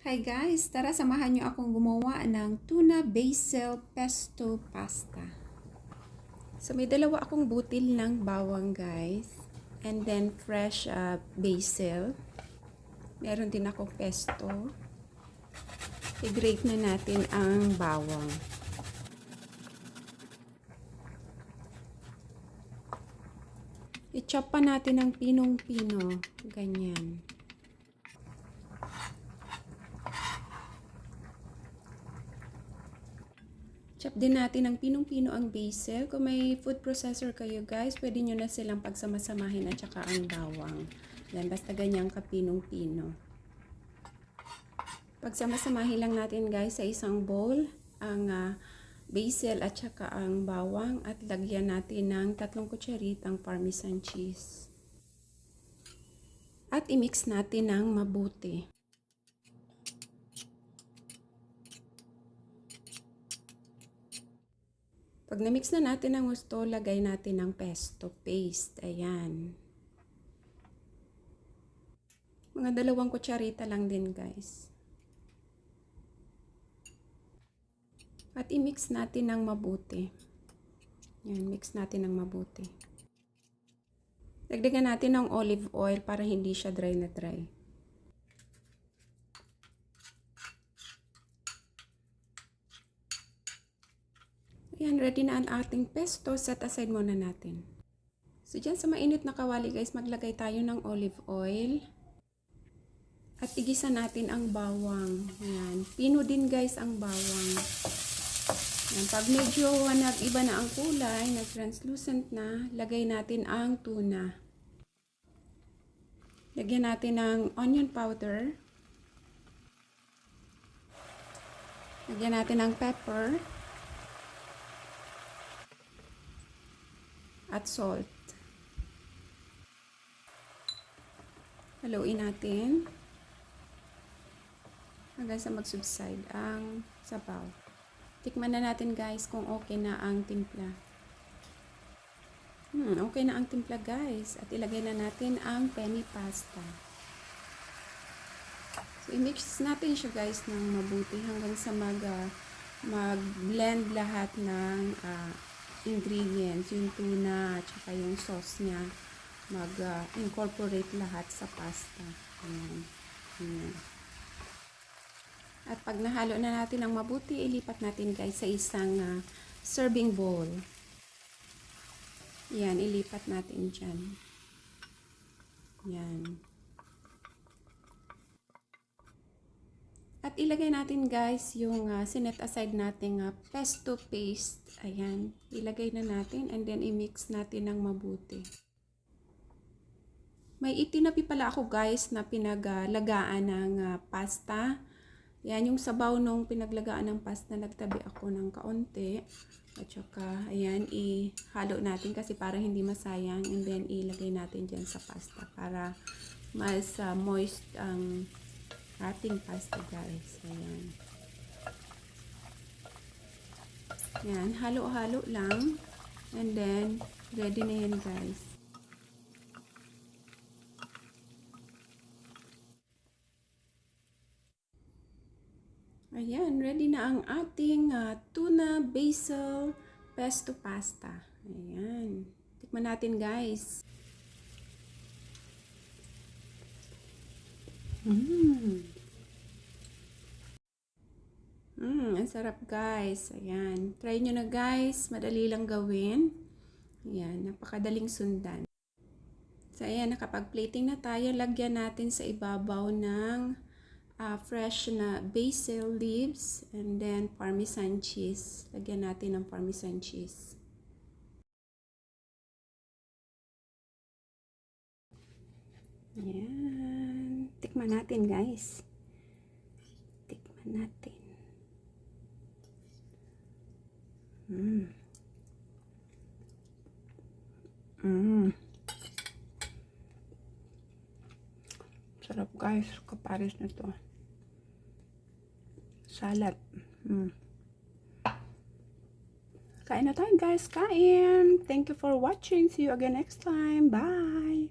Hi guys! Tara samahan niyo akong gumawa ng tuna basil pesto pasta. So may dalawa akong butil ng bawang guys. And then fresh basil. Meron din akong pesto. I-grate na natin ang bawang. I-chop pa natin ng pinong-pino. Ganyan. Chop din natin ng pinong-pino ang basil. Kung may food processor kayo guys, pwede nyo na silang pagsamasamahin at saka ang bawang. Yan, basta ganyan ka pinong-pino. Pagsamasamahin lang natin guys sa isang bowl ang basil at saka ang bawang at lagyan natin ng 3 kutsaritang parmesan cheese. At i-mix natin ng mabuti. Pag na-mix na natin ang gusto, lagay natin ng pesto paste. Ayan. Mga 2 kutsarita lang din guys. At i-mix natin ng mabuti. Ayan, mix natin ng mabuti. Dagdagan natin ng olive oil para hindi siya dry na dry. Ayan, ready na ang ating pesto. Set aside muna natin. So, dyan sa mainit na kawali guys, maglagay tayo ng olive oil. At igisa natin ang bawang. Ayan. Pino din guys ang bawang. Ayan. Pag medyo nag-iba na ang kulay, nag-translucent na, lagay natin ang tuna. Lagyan natin ng onion powder. Lagyan natin ng pepper. At salt. Haluin natin hanggang sa mag-subside ang sabaw. Tikman na natin guys kung okay na ang timpla. Okay na ang timpla guys. At ilagay na natin ang penny pasta. So i-mix natin siya guys ng mabuti hanggang sa mag-blend lahat ng ingredients, yung tuna at saka yung sauce niya, mag-incorporate lahat sa pasta. Ayan. Ayan. At pag nahalo na natin ng mabuti, ilipat natin guys sa isang serving bowl. Ayan, ilipat natin dyan. Ayan. At ilagay natin guys yung sinet aside nating pesto paste. Ayan. Ilagay na natin and then i-mix natin ng mabuti. May itinabi pala ako guys na pinaglagaan ng pasta. Ayan yung sabaw nung pinaglagaan ng pasta. Nagtabi ako ng kaunti. At saka ayan ihalo natin kasi para hindi masayang. And then ilagay natin dyan sa pasta para mas moist ang ating pasta guys. Ayan. Ayan. Halo-halo lang. And then, ready na yan guys. Ayan. Ready na ang ating tuna basil pesto pasta. Ayan. Tikman natin guys. Ang sarap guys. Ayan. Try nyo na guys. Madali lang gawin. Ayan. Napakadaling sundan. So, ayan. Nakapag-plating na tayo. Lagyan natin sa ibabaw ng fresh na basil leaves. And then, parmesan cheese. Lagyan natin ng parmesan cheese. Ayan. Tikman natin guys. Tikman natin. Sarap guys, kapares nito. Salad. Kain na tayo guys, kain. Thank you for watching. See you again next time. Bye.